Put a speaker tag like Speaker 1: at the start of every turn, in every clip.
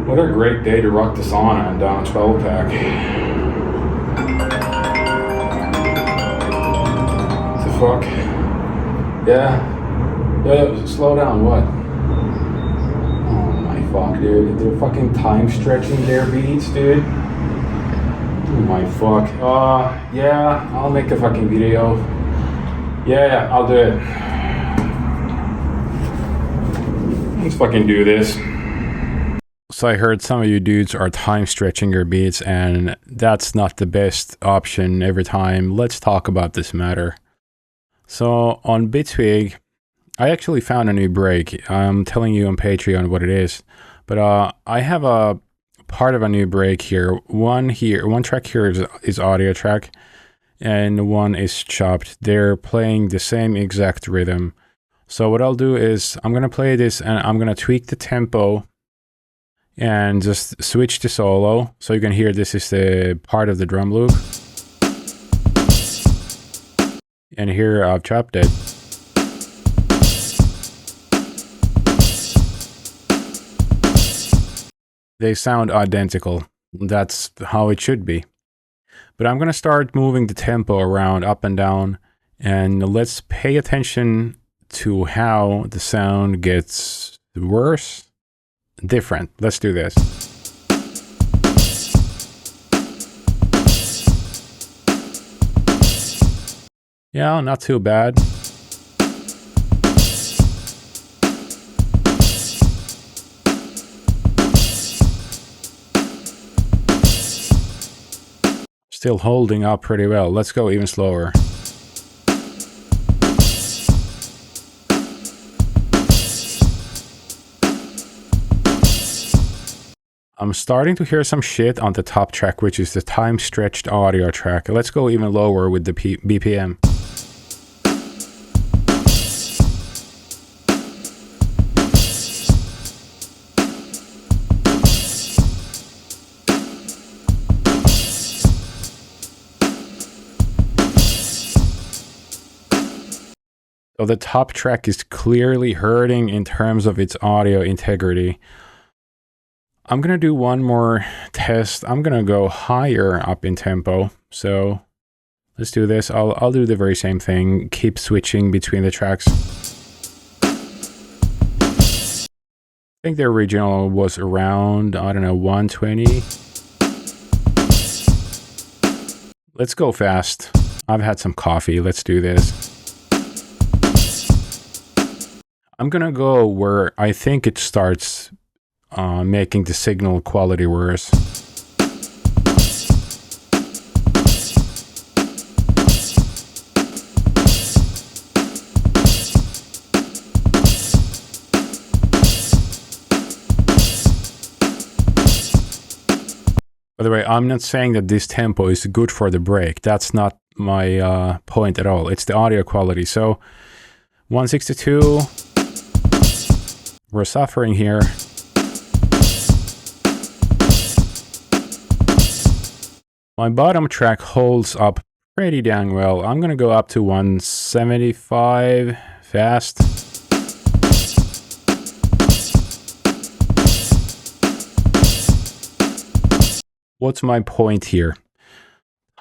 Speaker 1: What a great day to rock the sauna and down a 12 pack. The fuck? Yeah, slow down, what? Oh my fuck, dude. They're fucking time stretching their beats, dude. Oh my fuck. Yeah, I'll make a fucking video. Yeah, I'll do it. Let's fucking do this. So I heard some of you dudes are time stretching your beats, and that's not the best option every time. Let's talk about this matter. So on Bitwig, I actually found a new break. I'm telling you on Patreon what it is, but I have a part of a new break here. One track here is audio track, and one is chopped. They're playing the same exact rhythm. So what I'll do is I'm gonna play this, and I'm gonna tweak the tempo and just switch to solo, so you can hear this is the part of the drum loop. And here I've chopped it. They sound identical. That's how it should be. But I'm gonna start moving the tempo around up and down, and let's pay attention to how the sound gets worse. Different. Let's do this. Yeah, not too bad. Still holding up pretty well. Let's go even slower. I'm starting to hear some shit on the top track, which is the time stretched audio track. Let's go even lower with the BPM. So the top track is clearly hurting in terms of its audio integrity. I'm gonna do one more test. I'm gonna go higher up in tempo. So let's do this. I'll do the very same thing. Keep switching between the tracks. I think the original was around, I don't know, 120. Let's go fast. I've had some coffee. Let's do this. I'm gonna go where I think it starts making the signal quality worse. By the way, I'm not saying that this tempo is good for the break. That's not my point at all. It's the audio quality. So 162, we're suffering here. My bottom track holds up pretty dang well. I'm gonna go up to 175 fast. What's my point here?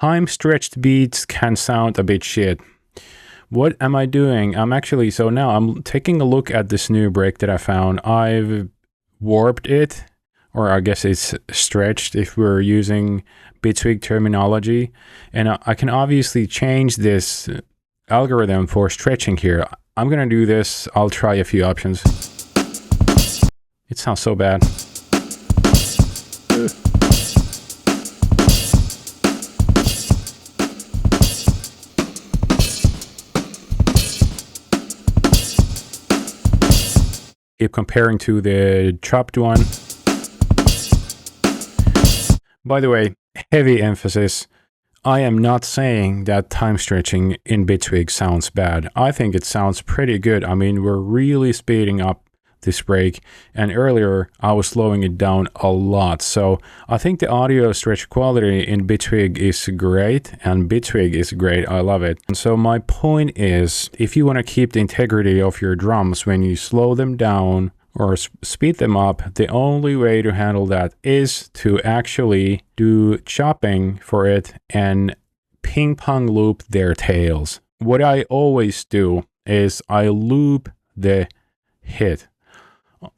Speaker 1: Time stretched beats can sound a bit shit. What am I doing? So now I'm taking a look at this new break that I found. I've warped it, or I guess it's stretched if we're using Bitwig terminology, and I can obviously change this algorithm for stretching here. I'm gonna do this. I'll try a few options. It sounds so bad. Keep comparing to the chopped one. By the way, heavy emphasis. I am not saying that time stretching in Bitwig sounds bad. I think it sounds pretty good. I mean, we're really speeding up this break, and earlier I was slowing it down a lot. So I think the audio stretch quality in Bitwig is great, and Bitwig is great. I love it. And so my point is, if you want to keep the integrity of your drums when you slow them down or speed them up, the only way to handle that is to actually do chopping for it and ping pong loop their tails. What I always do is I loop the hit.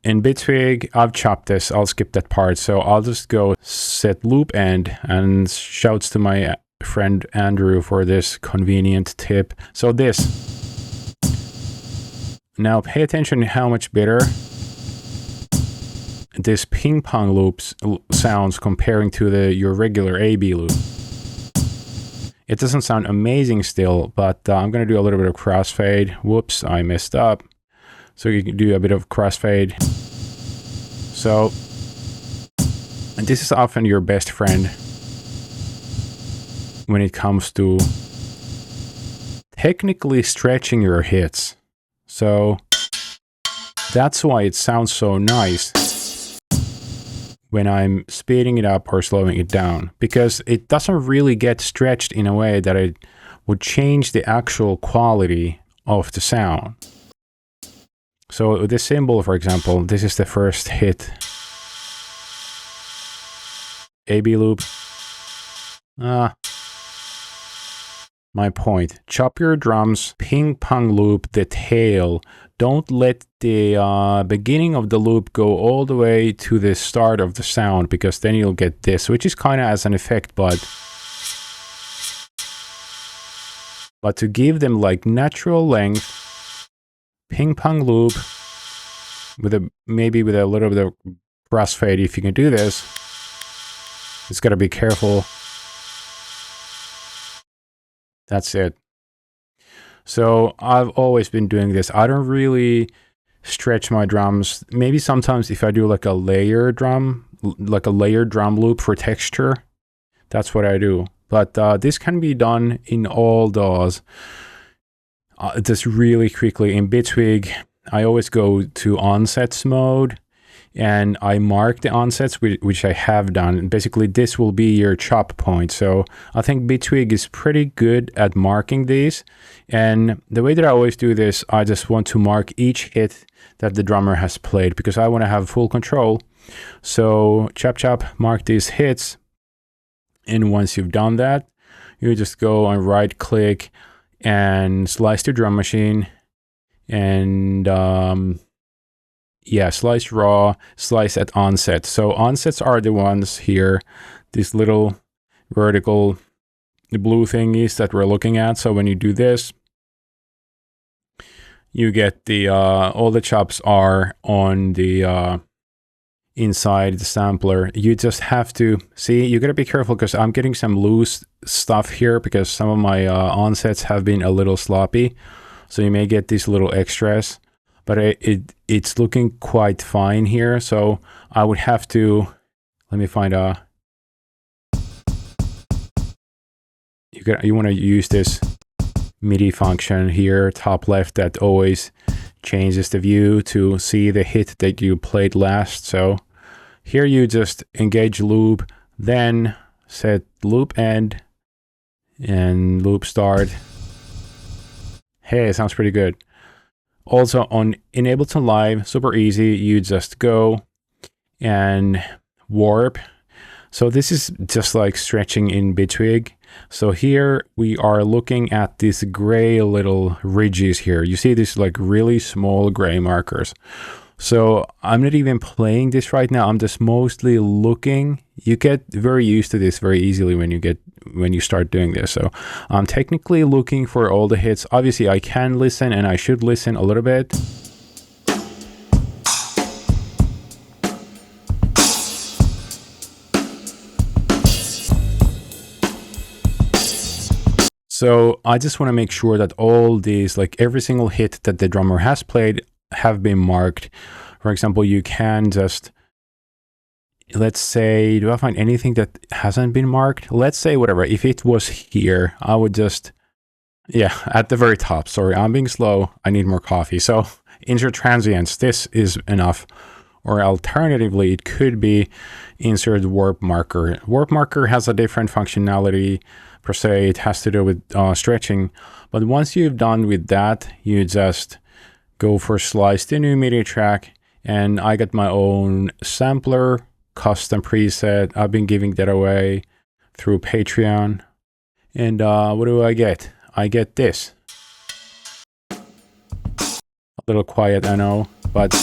Speaker 1: In Bitwig, I've chopped this. I'll skip that part. So I'll just go set loop end, and shouts to my friend Andrew for this convenient tip. So this. Now pay attention to how much better this ping pong loops sounds comparing to your regular AB loop. It doesn't sound amazing still, but I'm going to do a little bit of crossfade. Whoops, I messed up. So you can do a bit of crossfade. So, and this is often your best friend when it comes to technically stretching your hits. So that's why it sounds so nice when I'm speeding it up or slowing it down, because it doesn't really get stretched in a way that it would change the actual quality of the sound. So this cymbal, for example, this is the first hit. AB loop. My point. Chop your drums, ping pong loop the tail. Don't let the beginning of the loop go all the way to the start of the sound, because then you'll get this, which is kind of as an effect, but to give them like natural length, ping pong loop with maybe with a little bit of crossfade. If you can do this, it's gotta be careful. That's it. So I've always been doing this. I don't really stretch my drums. Maybe sometimes if I do like a layered drum loop for texture, that's what I do. But this can be done in all DAWs. Just really quickly in Bitwig, I always go to onsets mode and I mark the onsets, which I have done. Basically, this will be your chop point. So I think Bitwig is pretty good at marking these. And the way that I always do this, I just want to mark each hit that the drummer has played, because I want to have full control. So chop, mark these hits. And once you've done that, you just go and right click and slice the drum machine, and slice raw, slice at onset. So onsets are the ones here, these little vertical blue thingies that we're looking at. So when you do this, you get the all the chops are on the inside the sampler. You just have to see, you gotta be careful, because I'm getting some loose stuff here because some of my onsets have been a little sloppy, so you may get these little extras, but it's looking quite fine here. So I would have to, let me find you want to use this MIDI function here, top left, that always changes the view to see the hit that you played last. So here you just engage loop, then set loop end and loop start. Hey, it sounds pretty good. Also in Ableton Live, super easy. You just go and warp. So this is just like stretching in Bitwig. So here we are looking at these gray little ridges here. You see these like really small gray markers. So I'm not even playing this right now. I'm just mostly looking. You get very used to this very easily when you start doing this. So I'm technically looking for all the hits. Obviously I can listen, and I should listen a little bit. So I just want to make sure that all these, like every single hit that the drummer has played, have been marked. For example, you can just, let's say, do I find anything that hasn't been marked? Let's say whatever, if it was here, I would just, at the very top. Sorry, I'm being slow. I need more coffee. So insert transients, this is enough. Or alternatively, it could be insert warp marker. Warp marker has a different functionality per se. It has to do with stretching. But once you've done with that, you just go for slice the new MIDI track And I got my own sampler, custom preset. I've been giving that away through Patreon. And what do I get? I get this. A little quiet, I know, but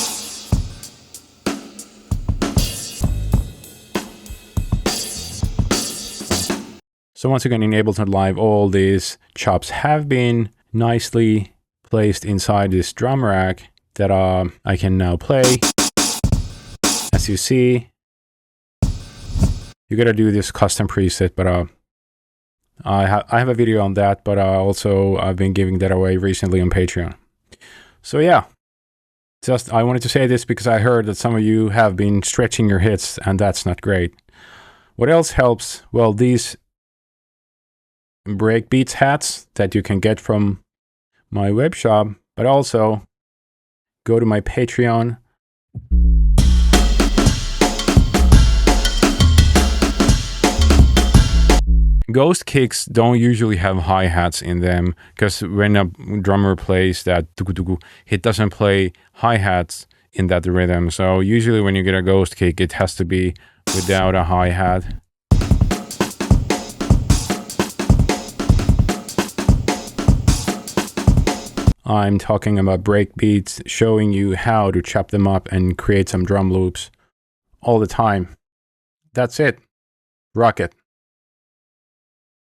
Speaker 1: so once again, in Ableton Live, all these chops have been nicely placed inside this drum rack that I can now play. As you see, you gotta do this custom preset, but I have a video on that, but also I've been giving that away recently on Patreon. So yeah, just I wanted to say this because I heard that some of you have been stretching your hits, and that's not great. What else helps? Well, these breakbeats hats that you can get from my web shop, but also go to my Patreon. Ghost kicks don't usually have hi-hats in them, because when a drummer plays that, it doesn't play hi-hats in that rhythm. So usually when you get a ghost kick, it has to be without a hi-hat. I'm talking about breakbeats, showing you how to chop them up and create some drum loops all the time. That's it. Rock it.